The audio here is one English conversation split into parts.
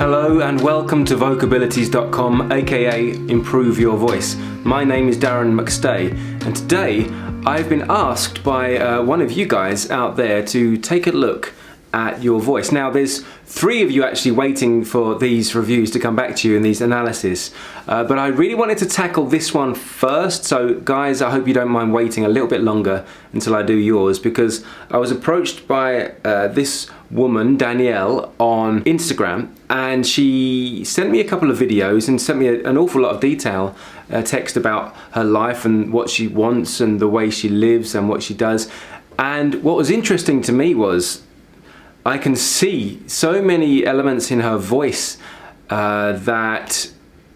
Hello and welcome to vocabilities.com, aka Improve Your Voice. My name is Darren McStay, and today I've been asked by one of you guys out there to take a look at your voice. Now there's 3 of you actually waiting for these reviews to come back to you and these analysis, but I really wanted to tackle this one first. So guys, I hope you don't mind waiting a little bit longer until I do yours, because I was approached by this woman, Danielle, on Instagram, and she sent me a couple of videos and sent me an awful lot of detail, text about her life and what she wants and the way she lives and what she does. And what was interesting to me was I can see so many elements in her voice that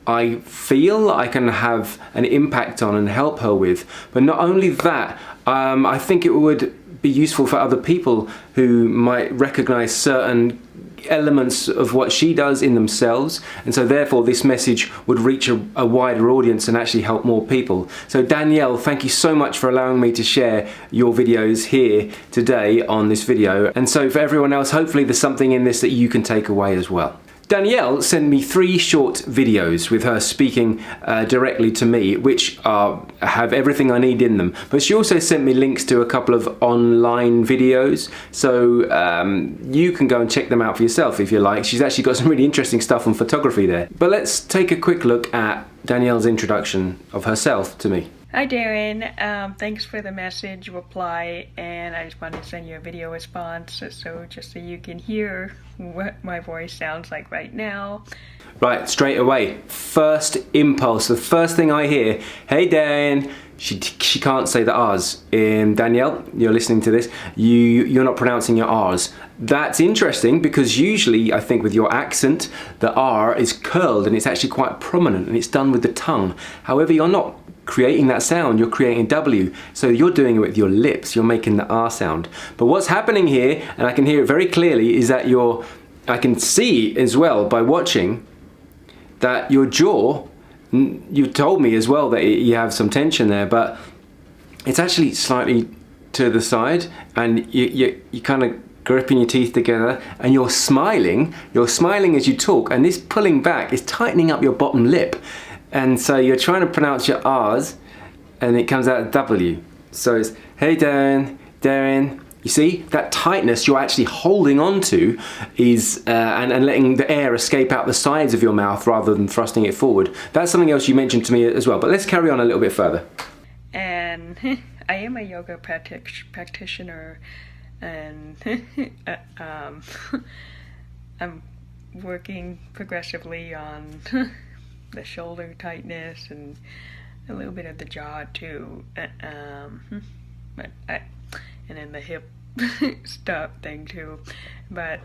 I feel I can have an impact on and help her with. But not only that, I think it would be useful for other people who might recognize certain elements of what she does in themselves, and so therefore this message would reach a wider audience and actually help more people. So Danielle, thank you so much for allowing me to share your videos here today on this video, and so for everyone else, hopefully there's something in this that you can take away as well. Danielle sent me 3 short videos with her speaking directly to me, which have everything I need in them. But she also sent me links to a couple of online videos, so you can go and check them out for yourself if you like. She's actually got some really interesting stuff on photography there. But let's take a quick look at Danielle's introduction of herself to me. Hi Darren, thanks for the message reply, and I just wanted to send you a video response so you can hear what my voice sounds like right now. Right, straight away, first impulse, the first thing I hear, hey Dan, she can't say the R's. Danielle, you're listening to this, you're not pronouncing your R's. That's interesting because usually I think with your accent, the R is curled and it's actually quite prominent and it's done with the tongue. However, you're not creating that sound, you're creating a W. So you're doing it with your lips, you're making the R sound. But what's happening here, and I can hear it very clearly, is that I can see as well by watching that your jaw, you told me as well that you have some tension there, but it's actually slightly to the side, and you kind of gripping your teeth together, and you're smiling as you talk, and this pulling back is tightening up your bottom lip. And so you're trying to pronounce your R's and it comes out W. So it's, hey Darren. You see, that tightness you're actually holding on to is, and letting the air escape out the sides of your mouth rather than thrusting it forward. That's something else you mentioned to me as well, but let's carry on a little bit further. And I am a yoga practitioner, and I'm working progressively on the shoulder tightness and a little bit of the jaw too, and then the hip stuff thing too. But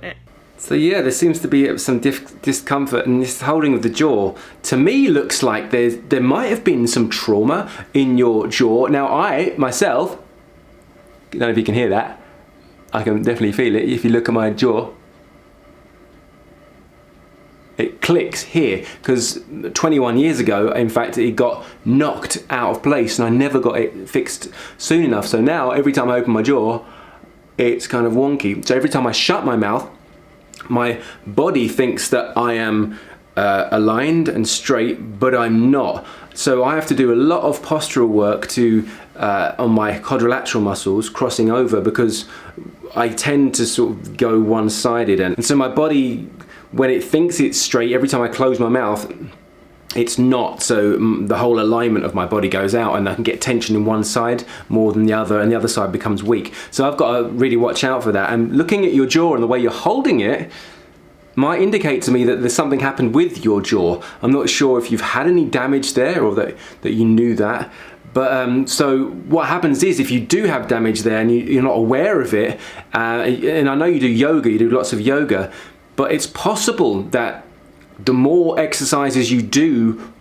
so yeah, there seems to be some discomfort, and this holding of the jaw to me looks like there might have been some trauma in your jaw. Now I myself, I don't know if you can hear that, I can definitely feel it if you look at my jaw. It clicks here because 21 years ago, in fact, it got knocked out of place and I never got it fixed soon enough. So now every time I open my jaw, it's kind of wonky. So every time I shut my mouth, my body thinks that I am aligned and straight, but I'm not. So I have to do a lot of postural work on my quadrilateral muscles crossing over, because I tend to sort of go one-sided, and so my body, when it thinks it's straight, every time I close my mouth, it's not. So the whole alignment of my body goes out and I can get tension in one side more than the other, and the other side becomes weak. So I've got to really watch out for that. And looking at your jaw and the way you're holding it might indicate to me that there's something happened with your jaw. I'm not sure if you've had any damage there or that you knew that. But so what happens is, if you do have damage there and you're not aware of it, and I know you do yoga, you do lots of yoga, but it's possible that the more exercises you do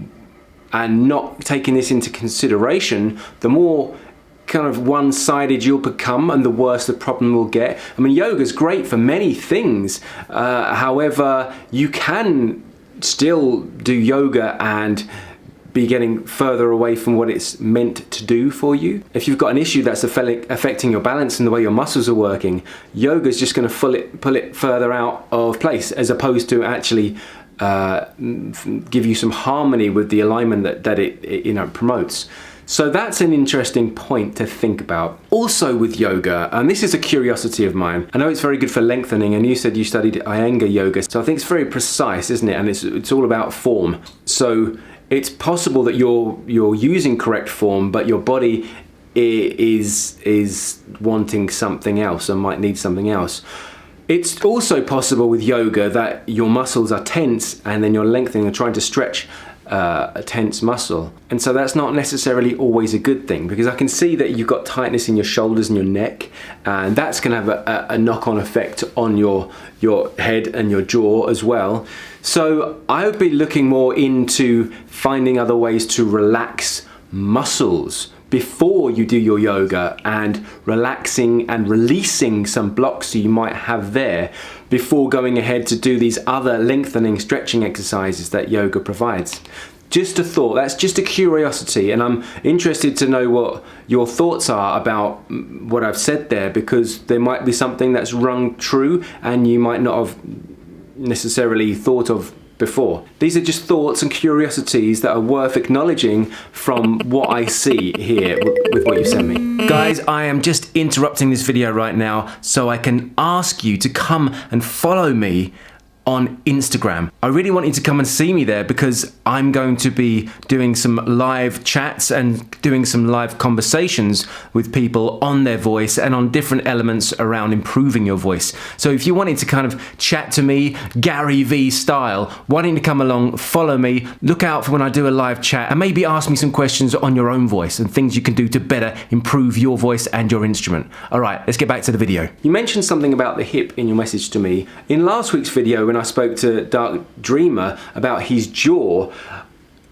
and not taking this into consideration, the more kind of one-sided you'll become and the worse the problem will get. I mean, yoga's great for many things. However, you can still do yoga and be getting further away from what it's meant to do for you. If you've got an issue that's affecting your balance and the way your muscles are working, yoga is just going to pull it further out of place, as opposed to actually give you some harmony with the alignment that it promotes. So that's an interesting point to think about. Also with yoga, and this is a curiosity of mine, I know it's very good for lengthening, and you said you studied Iyengar yoga, so I think it's very precise, isn't it? And it's all about form. So it's possible that you're using correct form, but your body is wanting something else and might need something else. It's also possible with yoga that your muscles are tense and then you're lengthening and trying to stretch a tense muscle. And so that's not necessarily always a good thing, because I can see that you've got tightness in your shoulders and your neck, and that's going to have a knock-on effect on your head and your jaw as well. So I would be looking more into finding other ways to relax muscles before you do your yoga, and relaxing and releasing some blocks that you might have there before going ahead to do these other lengthening, stretching exercises that yoga provides. Just a thought, that's just a curiosity, and I'm interested to know what your thoughts are about what I've said there, because there might be something that's rung true and you might not have necessarily thought of before. These are just thoughts and curiosities that are worth acknowledging from what I see here with what you sent me. Guys, I am just interrupting this video right now so I can ask you to come and follow me on Instagram. I really want you to come and see me there, because I'm going to be doing some live chats and doing some live conversations with people on their voice and on different elements around improving your voice. So if you wanted to kind of chat to me, Gary V style, why don't you come along, follow me, look out for when I do a live chat, and maybe ask me some questions on your own voice and things you can do to better improve your voice and your instrument. All right, let's get back to the video. You mentioned something about the hip in your message to me. In last week's video, when I spoke to Dark Dreamer about his jaw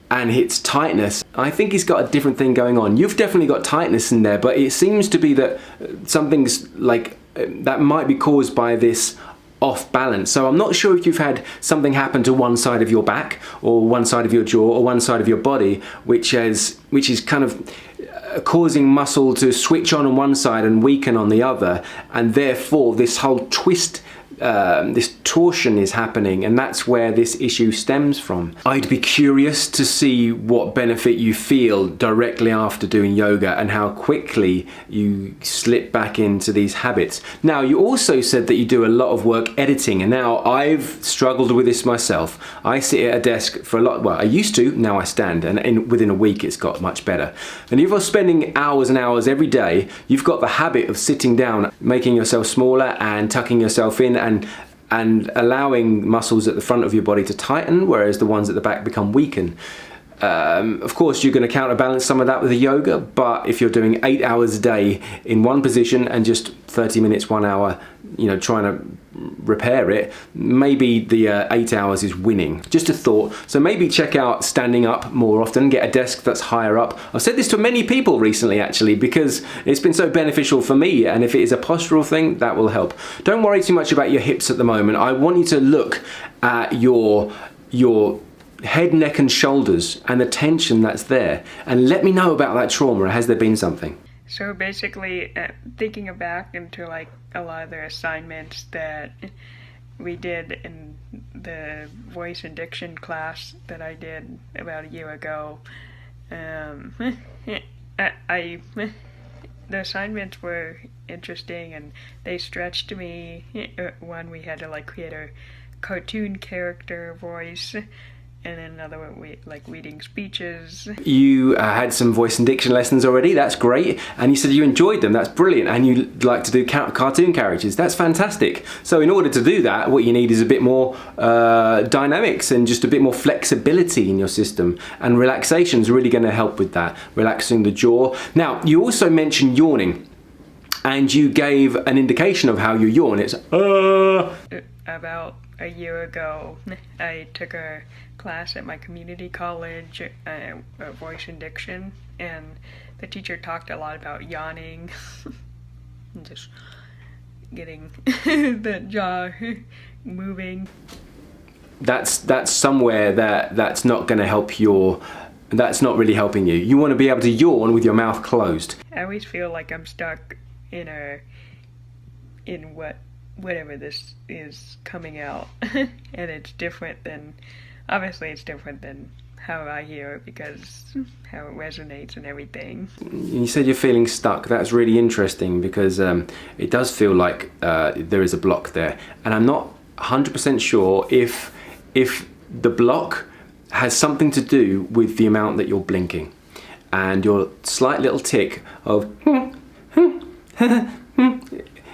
and its tightness, I think he's got a different thing going on. You've definitely got tightness in there, but it seems to be that something's like that might be caused by this off balance. So I'm not sure if you've had something happen to one side of your back or one side of your jaw or one side of your body, which is kind of causing muscle to switch on one side and weaken on the other, and therefore this whole twist, this torsion is happening, and that's where this issue stems from. I'd be curious to see what benefit you feel directly after doing yoga and how quickly you slip back into these habits. Now, you also said that you do a lot of work editing, and now I've struggled with this myself. I sit at a desk for a lot, well, I used to, now I stand, and within a week it's got much better. And if you're spending hours and hours every day, you've got the habit of sitting down, making yourself smaller and tucking yourself in, and allowing muscles at the front of your body to tighten, whereas the ones at the back become weakened. Of course, you're going to counterbalance some of that with the yoga, but if you're doing 8 hours a day in one position and just 30 minutes, 1 hour, trying to repair it, maybe the 8 hours is winning. Just a thought. So maybe check out standing up more often, get a desk that's higher up. I've said this to many people recently, actually, because it's been so beneficial for me, and if it is a postural thing, that will help. Don't worry too much about your hips at the moment. I want you to look at your head, neck and shoulders and the tension that's there, and let me know about that trauma. Has there been something? So basically, thinking back into like a lot of the assignments that we did in the voice and diction class that I did about a year ago, the assignments were interesting and they stretched me. One, we had to like create a cartoon character voice, and then another one, we like reading speeches. You had some voice and diction lessons already, that's great, and you said you enjoyed them, that's brilliant, and you like to do cartoon characters, that's fantastic. So in order to do that, what you need is a bit more dynamics and just a bit more flexibility in your system, and relaxation is really going to help with that, relaxing the jaw. Now, you also mentioned yawning, and you gave an indication of how you yawn. It's About a year ago, I took a class at my community college, voice and diction, and the teacher talked a lot about yawning and just getting the jaw moving. That's somewhere that's not going to help your And that's not really helping you. You want to be able to yawn with your mouth closed. I always feel like I'm stuck in whatever this is coming out. And it's different than, obviously it's different than how I hear it because how it resonates and everything. You said you're feeling stuck. That's really interesting because it does feel like there is a block there. And I'm not 100% sure if the block has something to do with the amount that you're blinking and your slight little tick of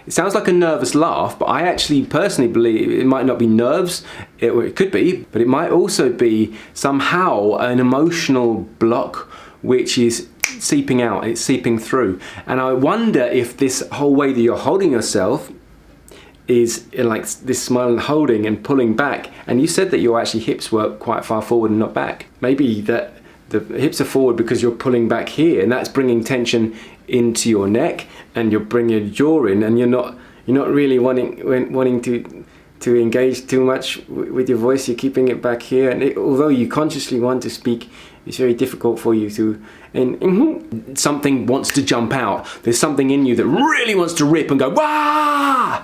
it sounds like a nervous laugh, but I actually personally believe it might not be nerves, it could be, but it might also be somehow an emotional block which is seeping out, it's seeping through. And I wonder if this whole way that you're holding yourself is like this smile and holding and pulling back, and you said that your actually hips were quite far forward and not back. Maybe that the hips are forward because you're pulling back here, and that's bringing tension into your neck, and you're bringing your jaw in, and you're not really wanting to engage too much with your voice. You're keeping it back here, and although you consciously want to speak, it's very difficult for you to. And something wants to jump out. There's something in you that really wants to rip and go wah.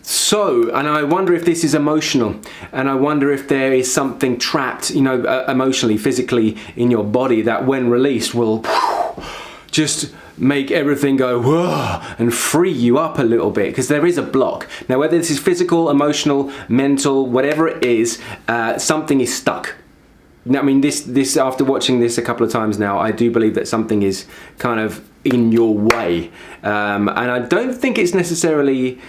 So, and I wonder if this is emotional, and I wonder if there is something trapped, emotionally, physically in your body that when released will just make everything go whoa and free you up a little bit, because there is a block. Now, whether this is physical, emotional, mental, whatever it is, something is stuck. Now, I mean, this after watching this a couple of times now, I do believe that something is kind of in your way, and I don't think it's necessarily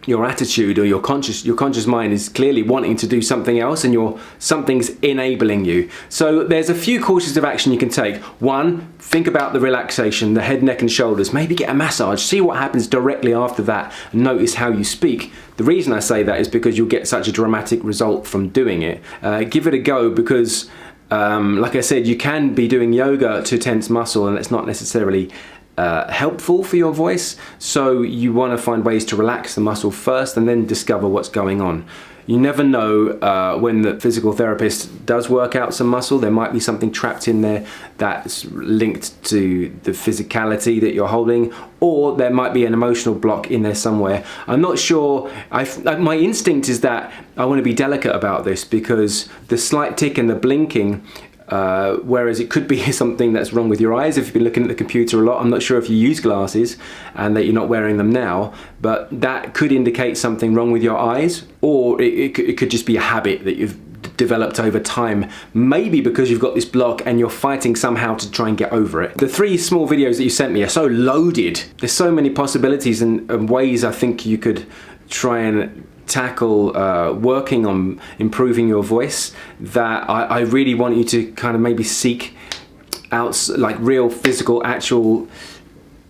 your attitude or your conscious mind is clearly wanting to do something else, and something's enabling you. So there's a few courses of action you can take. One, think about the relaxation, the head, neck and shoulders. Maybe get a massage, see what happens directly after that, and notice how you speak. The reason I say that is because you'll get such a dramatic result from doing it. Give it a go, because like I said, you can be doing yoga to tense muscle, and it's not necessarily helpful for your voice. So you want to find ways to relax the muscle first and then discover what's going on. You never know when the physical therapist does work out some muscle, there might be something trapped in there that's linked to the physicality that you're holding, or there might be an emotional block in there somewhere. I'm not sure. My instinct is that I want to be delicate about this, because the slight tick and the blinking, whereas it could be something that's wrong with your eyes if you've been looking at the computer a lot. I'm not sure if you use glasses and that you're not wearing them now, but that could indicate something wrong with your eyes, or it could just be a habit that you've developed over time, maybe because you've got this block and you're fighting somehow to try and get over it. The 3 small videos that you sent me are so loaded. There's so many possibilities and ways I think you could try and tackle working on improving your voice, that I really want you to kind of maybe seek out like real physical actual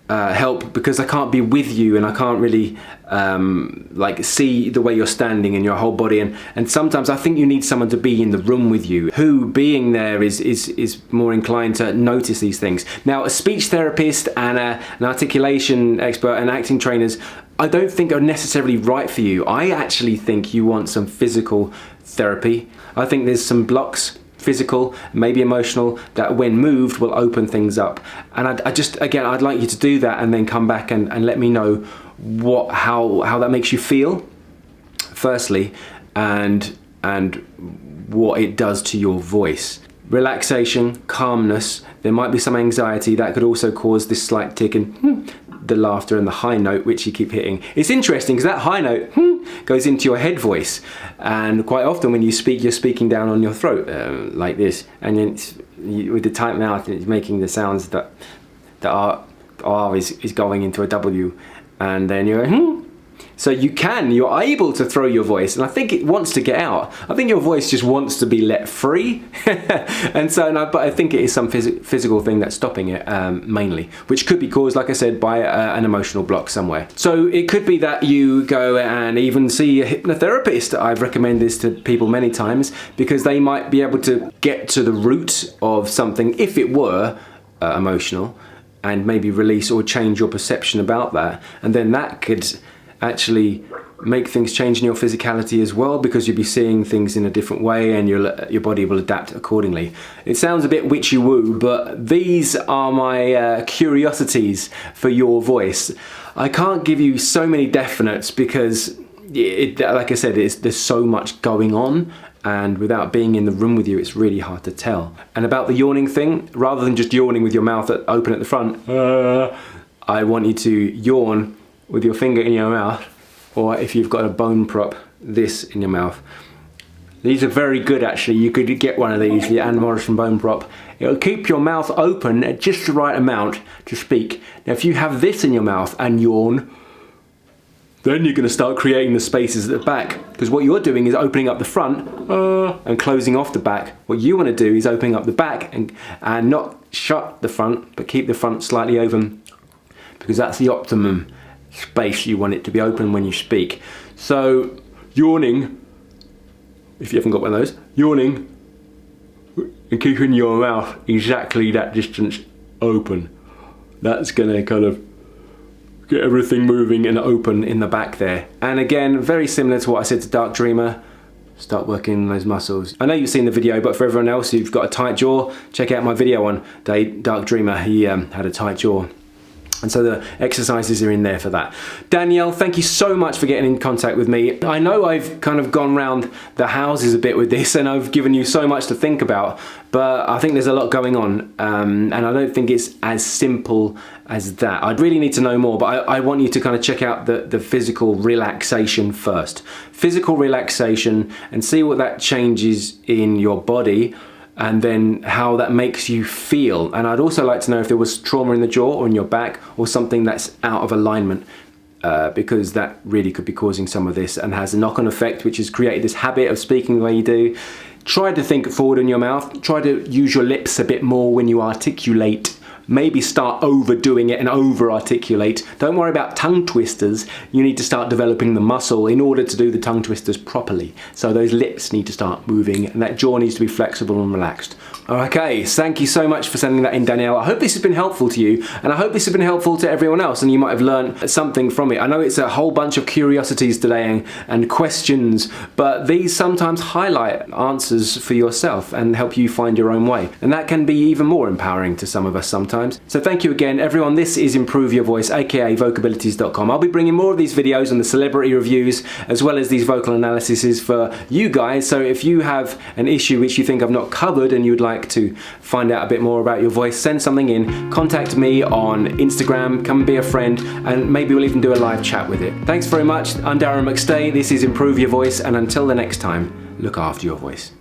help, because I can't be with you and I can't really like see the way you're standing in your whole body, and sometimes I think you need someone to be in the room with you, who being there is more inclined to notice these things. Now, a speech therapist and an articulation expert and acting trainers, I don't think are necessarily right for you. I actually think you want some physical therapy. I think there's some blocks, physical, maybe emotional, that when moved will open things up. And I'd like you to do that and then come back and let me know how that makes you feel, firstly, and what it does to your voice. Relaxation, calmness, there might be some anxiety that could also cause this slight tick and the laughter and the high note which you keep hitting. It's interesting because that high note goes into your head voice, and quite often when you speak, you're speaking down on your throat like this, and with the tight mouth it's making the sounds that R is going into a W, and then you're So you're able to throw your voice, and I think it wants to get out. I think your voice just wants to be let free. But I think it is some physical thing that's stopping it mainly, which could be caused, like I said, by an emotional block somewhere. So it could be that you go and even see a hypnotherapist. I've recommended this to people many times, because they might be able to get to the root of something if it were emotional, and maybe release or change your perception about that, and then that could actually make things change in your physicality as well, because you'll be seeing things in a different way and your body will adapt accordingly. It sounds a bit witchy-woo, but these are my curiosities for your voice. I can't give you so many definites because, like I said, there's so much going on, and without being in the room with you, it's really hard to tell. And about the yawning thing, rather than just yawning with your mouth open at the front, I want you to yawn with your finger in your mouth, or if you've got a bone prop, this in your mouth. These are very good actually. You could get one of these, the Ann Morrison bone prop. It'll keep your mouth open at just the right amount to speak. Now if you have this in your mouth and yawn, then you're going to start creating the spaces at the back, because what you're doing is opening up the front and closing off the back. What you want to do is opening up the back and not shut the front, but keep the front slightly open, because that's the optimum space. You want it to be open when you speak. So yawning, if you haven't got one of those, yawning and keeping your mouth exactly that distance open. That's going to kind of get everything moving and open in the back there. And again, very similar to what I said to Dark Dreamer, start working those muscles. I know you've seen the video, but for everyone else who've got a tight jaw, check out my video on Dark Dreamer. He had a tight jaw. And so the exercises are in there for that. Danielle, thank you so much for getting in contact with me. I know I've kind of gone round the houses a bit with this, and I've given you so much to think about, but I think there's a lot going on, and I don't think it's as simple as that. I'd really need to know more, but I want you to kind of check out the physical relaxation first. Physical relaxation, and see what that changes in your body, and then how that makes you feel. And I'd also like to know if there was trauma in the jaw or in your back, or something that's out of alignment, because that really could be causing some of this and has a knock-on effect, which has created this habit of speaking the way you do. Try to think forward in your mouth. Try to use your lips a bit more when you articulate. Maybe start overdoing it and over-articulate. Don't worry about tongue twisters. You need to start developing the muscle in order to do the tongue twisters properly. So those lips need to start moving, and that jaw needs to be flexible and relaxed. Okay, thank you so much for sending that in, Danielle. I hope this has been helpful to you, and I hope this has been helpful to everyone else, and you might have learned something from it. I know it's a whole bunch of curiosities today and questions, but these sometimes highlight answers for yourself and help you find your own way. And that can be even more empowering to some of us sometimes. So thank you again, everyone. This is Improve Your Voice, aka vocabilities.com. I'll be bringing more of these videos on the celebrity reviews, as well as these vocal analyses for you guys. So if you have an issue which you think I've not covered and you'd like to find out a bit more about your voice, send something in, contact me on Instagram, come and be a friend, and maybe we'll even do a live chat with it. Thanks very much. I'm Darren McStay. This is Improve Your Voice, and until the next time, look after your voice.